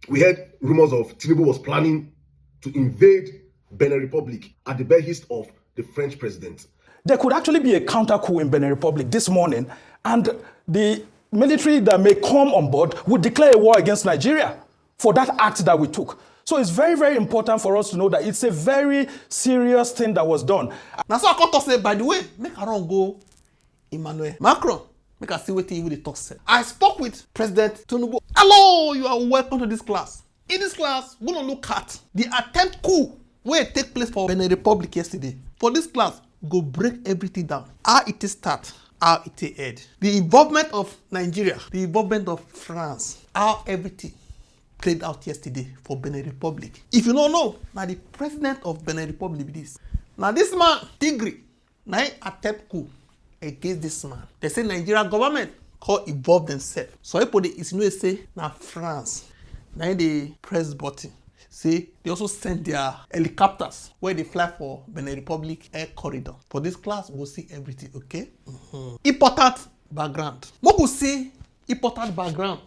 We heard rumors of Tinubu was planning to invade Benin Republic at the behest of the French president. There could actually be a counter coup in Benin Republic this morning, and the military that may come on board would declare a war against Nigeria for that act that we took. So it's very, very important for us to know that it's a very serious thing that was done. Now, so I can't say, by the way, make a run go Emmanuel Macron. Make a see what he will talk said. I spoke with President Tinubu. Hello, you are welcome to this class. In this class, we're going to look at the attempt coup where it take place for Benin Republic yesterday. For this class, go break everything down. How it start, how it end. The involvement of Nigeria, the involvement of France, how everything played out yesterday for Benin Republic. If you don't know, now the president of Benin Republic is this. Now this man, Tigri, now he attempt coup against this man. They say Nigeria government call involve themselves. So people they insinuate say now France, now they press button. Say they also send their helicopters where they fly for Benin Republic air corridor. For this class, we'll see everything, okay? Important background. We will see important background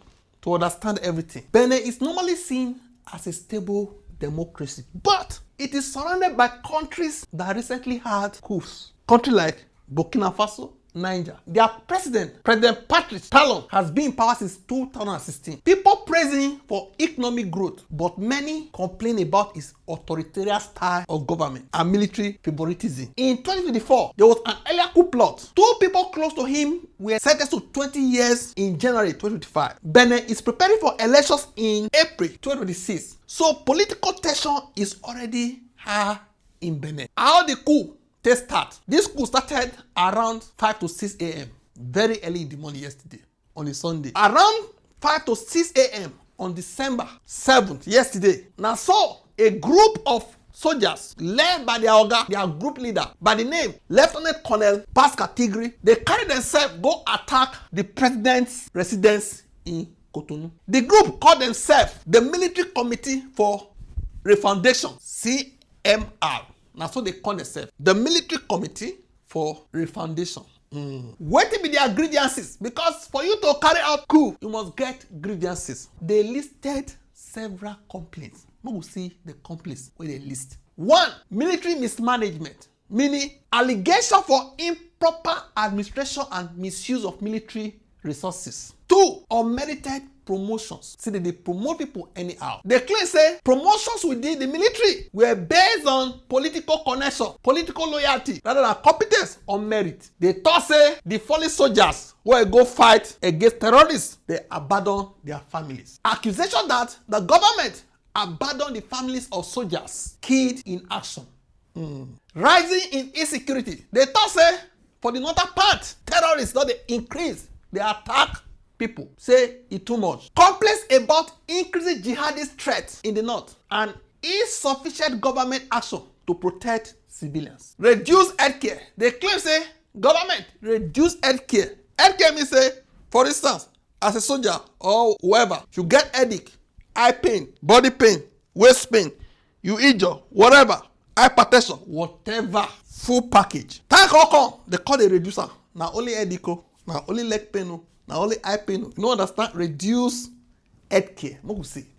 to understand everything. Benin is normally seen as a stable democracy, but it is surrounded by countries that recently had coups. Countries like Burkina Faso, Niger. Their President President Talon, has been in power since 2016. People praise him for economic growth, but many complain about his authoritarian style of government and military favoritism. In 2024, there was an earlier coup plot. Two people close to him were sentenced to 20 years in January 2025. Benin is preparing for elections in April 2026. So political tension is already high in Benin. How the coup take start? This coup started around 5 to 6 a.m. very early in the morning yesterday, on a Sunday. Around 5 to 6 a.m. on December 7th, yesterday. Now so, a group of soldiers led by their oga, their group leader, by the name Lieutenant Colonel Pascal Tigri, they carry themselves go attack the president's residence in Cotonou. The group called themselves the Military Committee for Refoundation, CMR. Now so they call themselves the Military Committee for Refoundation. What be their grievances? Because for you to carry out coup, you must get grievances. They listed several complaints. We will see the complaints where they list. 1. Military mismanagement, meaning allegation for improper administration and misuse of military resources. 2. Unmerited promotions. See that they promote people anyhow. They claim say promotions within the military were based on political connection, political loyalty, rather than competence or merit. They thought say the fallen soldiers who go fight against terrorists, they abandon their families. Accusation that the government abandoned the families of soldiers killed in action. Rising in insecurity. They thought say for the northern part, terrorists not they increase, they attack people. Say it too much. Complaints about increasing jihadist threats in the north and insufficient government action to protect civilians. Reduce healthcare. They claim say government reduce healthcare. Healthcare means say, for instance, as a soldier or whoever, you get headache, eye pain, body pain, waist pain, you injure, whatever, hypertension, whatever, full package. Thank God, they call the reducer. Now only headache, now only leg pain, now only eye pain. You don't understand? Reduce healthcare.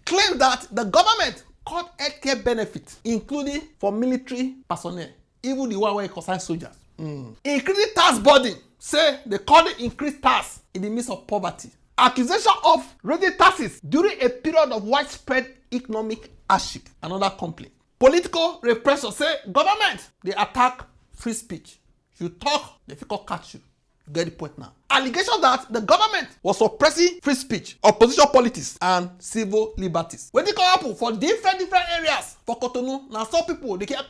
Claim that the government cut healthcare benefits, including for military personnel, even the one where it concerns soldiers. Increasing tax burden. Say they call it increased tax in the midst of poverty. Accusation of raising taxes during a period of widespread economic hardship. Another complaint. Political repression. Say government, they attack free speech. You talk, they feel catch you. You get the point now. Allegation that the government was suppressing free speech, opposition politics, and civil liberties. When they come up for different areas for Cotonou, now some people they get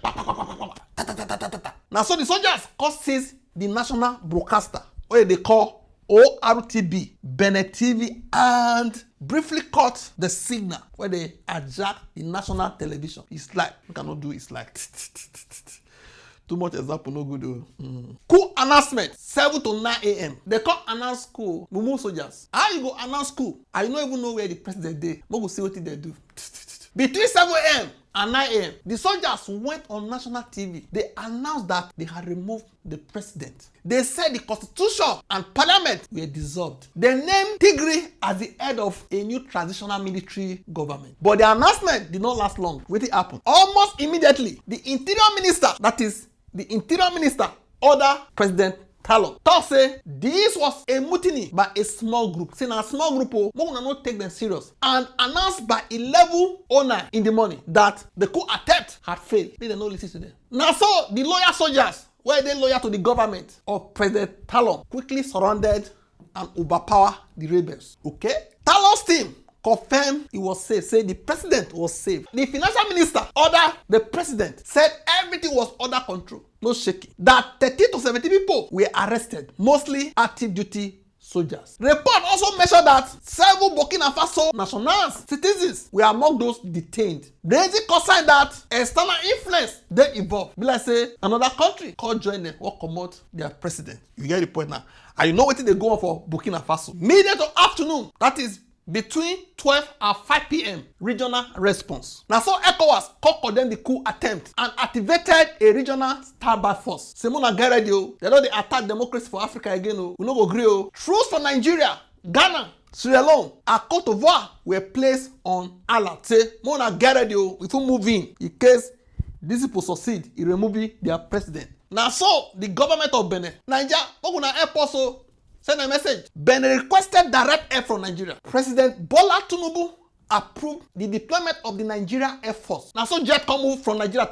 now so the soldiers cause seize the national broadcaster, where they call ORTB, Benin TV, and briefly cut the signal where they hijack the national television. It's like you cannot do. It's like too much example, no good though. Coup announcement 7 to 9 a.m. They can't announce coup. Mumu soldiers. How you go announce coup? I don't even know where the president is. We go see what they do. Between 7 a.m. and 9 a.m., the soldiers went on national TV. They announced that they had removed the president. They said the constitution and parliament were dissolved. They named Tigray as the head of a new transitional military government. But the announcement did not last long. What happened? Almost immediately, the interior minister, that is, the interior minister, ordered President Talon talk say this was a mutiny by a small group. Say na a small group o, but una no take them serious. And announced by 11:09 in the morning that the coup attempt had failed. Make dem no lis ten to them. Na so the loyal soldiers, wey dey loyal to the government of President Talon, quickly surrounded and overpower the rebels. Okay? Talon's team confirmed he was safe, say the president was safe. The financial minister ordered the president, said everything was under control, no shaking. That 30 to 70 people were arrested, mostly active duty soldiers. Report also mentioned that several Burkina Faso nationals, citizens, were among those detained. Raising concern that external influence dey involved. Be like say another country called join them or comot their president. You get the point now. And you know wetin dey go on for Burkina Faso. Midday to afternoon, that is between 12 and 5 p.m. regional response. Now so ECOWAS condemned the coup attempt and activated a regional standby force. Simona get ready o. They don dey attack democracy for Africa again o. We no go gree o. Troops for Nigeria, Ghana, Sierra Leone and Cote d'Ivoire were placed on alert. Say Mona get ready o. We fit move in case these people succeed in removing their president. Now so the government of Benin, Nigeria, make una help us o. Send a message. Benin requested direct air from Nigeria. President Bola Tinubu approved the deployment of the Nigeria Air Force. Now so jet come move from Nigeria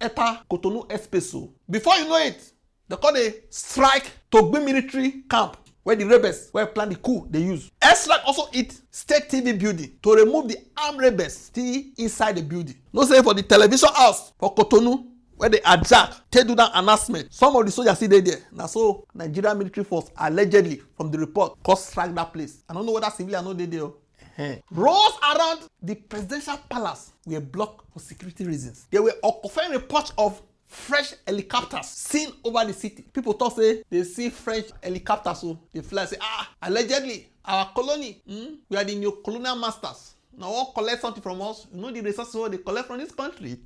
enter Cotonou airspace. Before you know it, they call a strike Togbe military camp where the rebels were plan the coup they use. Airstrike also hit state TV building to remove the armed rebels still inside the building. No say for the television house for Cotonou, where they hijack, take do that announcement. Some of the soldiers still there. Now so Nigerian military force allegedly from the report cause strike that place. I don't know whether civilian know they there. Roads around the presidential palace were blocked for security reasons. There were occurring reports of French helicopters seen over the city. People talk say they see French helicopters, so they fly say allegedly our colony, we are the new colonial masters. Now all collect something from us. You know the resources they collect from this country.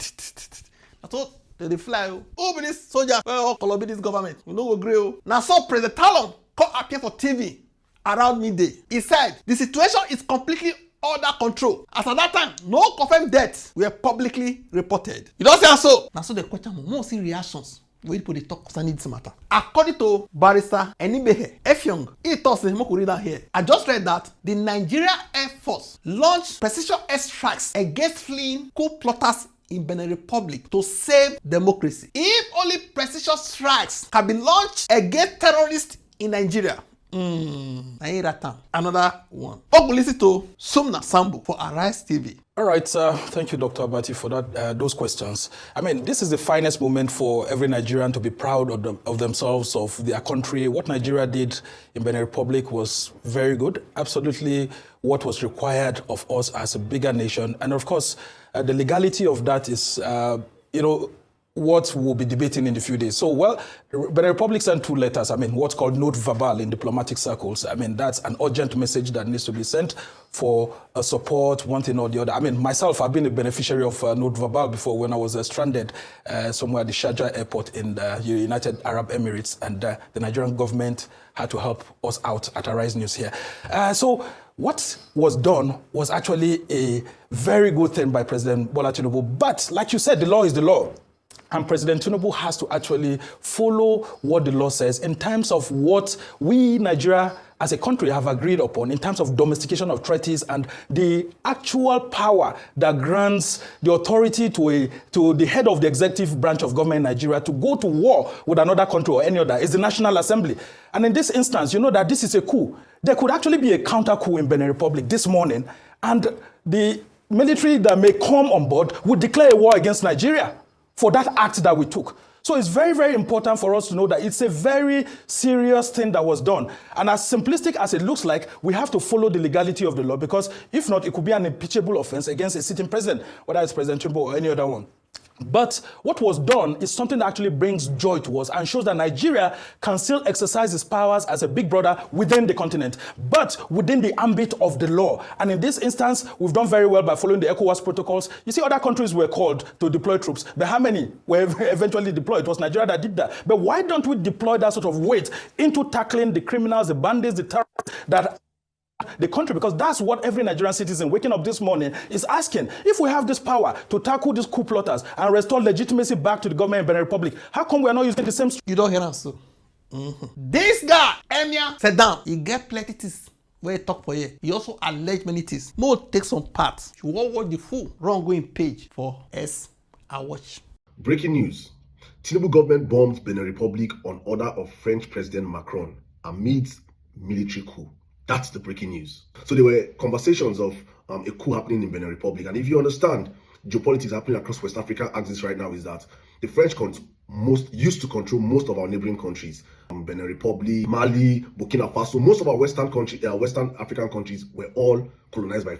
That's all. They fly. Oh, but this soldier, well, Colombia, this government, we no agree. Now, so President Talon come appear for TV around midday. He said the situation is completely under control. As at that time, no confirmed deaths were publicly reported. You don't say so. Now, so the question more see reactions. Where people they talk concerning this matter. According to Barrister Enibehe Efyong, he talks the read down here. I just read that the Nigeria Air Force launched precision airstrikes against fleeing coup plotters in Benin Republic to save democracy. If only precision strikes can be launched against terrorists in Nigeria, another one. We'll listen to Sumna Sambo for Arise TV. All right, thank you, Dr. Abati, for that those questions. I mean, this is the finest moment for every Nigerian to be proud of themselves, of their country. What Nigeria did in Benin Republic was very good, absolutely what was required of us as a bigger nation. And of course, the legality of that is, what we'll be debating in a few days. So, well, Benin Republic sent 2 letters. I mean, what's called note verbal in diplomatic circles. I mean, that's an urgent message that needs to be sent for support, one thing or the other. I mean, myself, I've been a beneficiary of note verbal before when I was stranded somewhere at the Sharjah airport in the United Arab Emirates, and the Nigerian government had to help us out at Arise News here. So what was done was actually a very good thing by President Bola Tinubu. But like you said, the law is the law. And President Tinubu has to actually follow what the law says in terms of what we, Nigeria, as a country have agreed upon in terms of domestication of treaties and the actual power that grants the authority to the head of the executive branch of government in Nigeria to go to war with another country or any other is the National Assembly. And in this instance, you know that this is a coup. There could actually be a counter coup in Benin Republic this morning, and the military that may come on board would declare a war against Nigeria for that act that we took. So it's very, very important for us to know that it's a very serious thing that was done. And as simplistic as it looks like, we have to follow the legality of the law, because if not, it could be an impeachable offense against a sitting president, whether it's President Tinubu or any other one. But what was done is something that actually brings joy to us and shows that Nigeria can still exercise its powers as a big brother within the continent, but within the ambit of the law. And in this instance, we've done very well by following the ECOWAS protocols. You see, other countries were called to deploy troops, but how many were eventually deployed? It was Nigeria that did that. But why don't we deploy that sort of weight into tackling the criminals, the bandits, the terrorists that the country? Because that's what every Nigerian citizen waking up this morning is asking. If we have this power to tackle these coup plotters and restore legitimacy back to the government in Benin Republic, how come we are not using the same? You don't hear us so. This guy, Emir, sit down. He get plenty things where he talk for you. He also allege many things. Mo take some parts. You won't watch the full wrong-going page for S. I watch. Breaking news. Tinubu government bombs Benin Republic on order of French President Macron amidst military coup. That's the breaking news. So there were conversations of a coup happening in Benin Republic. And if you understand geopolitics happening across West Africa axis right now, is that the French used to control most of our neighboring countries. Benin Republic, Mali, Burkina Faso, most of our Western African countries were all colonized by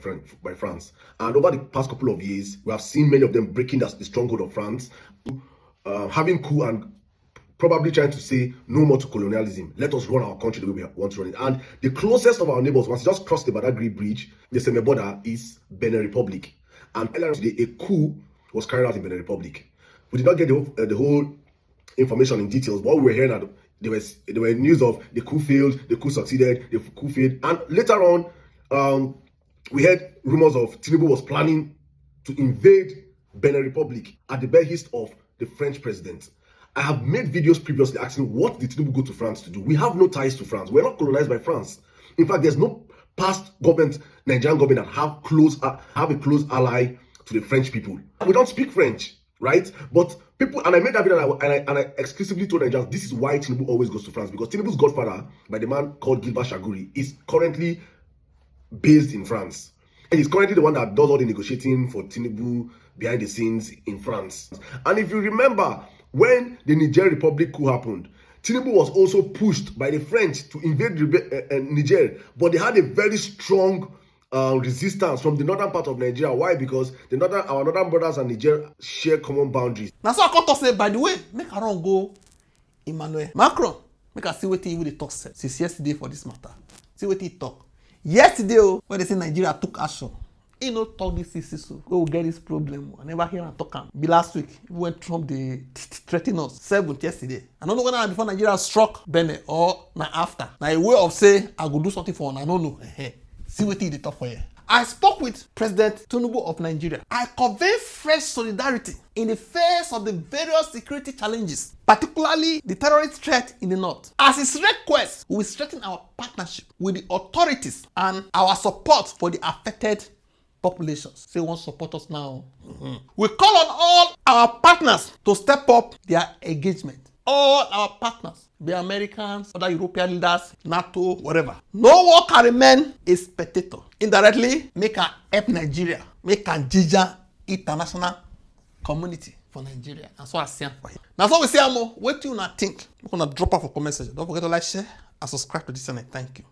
France. And over the past couple of years, we have seen many of them breaking the stronghold of France, having coup and probably trying to say no more to colonialism. Let us run our country the way we want to run it. And the closest of our neighbors, once you just cross the Badagry Bridge, the same border, is Benin Republic. And earlier today, a coup was carried out in Benin Republic. We did not get the whole information in details, but we were hearing that there were news of the coup failed, the coup succeeded, the coup failed. And later on, we heard rumors of Tinubu was planning to invade Benin Republic at the behest of the French president. I have made videos previously asking, what did Tinubu go to France to do? We have no ties to France. We're not colonized by France. In fact, there's no past government, Nigerian government, that have a close ally to the French people. We don't speak French, right? But people, and I made that video and I exclusively told Nigerians, this is why Tinubu always goes to France, because Tinubu's godfather, by the man called Gilbert Chaguri, is currently based in France. And he's currently the one that does all the negotiating for Tinubu behind the scenes in France. And if you remember, when the Niger Republic coup happened, Tinubu was also pushed by the French to invade Niger, but they had a very strong resistance from the northern part of Nigeria. Why? Because our northern brothers and Niger share common boundaries. Now, so I come to say, by the way, make I run go Emmanuel Macron. Make I see what he will talk since yesterday for this matter. See what he talk. Yesterday, when they say Nigeria took action, he no talk this so we will get this problem. I never hear him talk am. Be last week when Trump they threatened us 7th yesterday. I don't know whether before Nigeria struck Benin or na after. Now a way of say I go do something for one. I don't know. See what he dey talk for you. I spoke with President Tinubu of Nigeria. I convey fresh solidarity in the face of the various security challenges, particularly the terrorist threat in the north. As his request, we will strengthen our partnership with the authorities and our support for the affected populations. Say won't support us now. We call on all our partners to step up their engagement. All our partners, be Americans, other European leaders, NATO, whatever. No one can remain a spectator. Indirectly, make her help Nigeria, make her ginger international community for Nigeria. And so I say for him. Now so we say, what do you not think? We're gonna drop off a comment section. Don't forget to like, share, and subscribe to this channel. Thank you.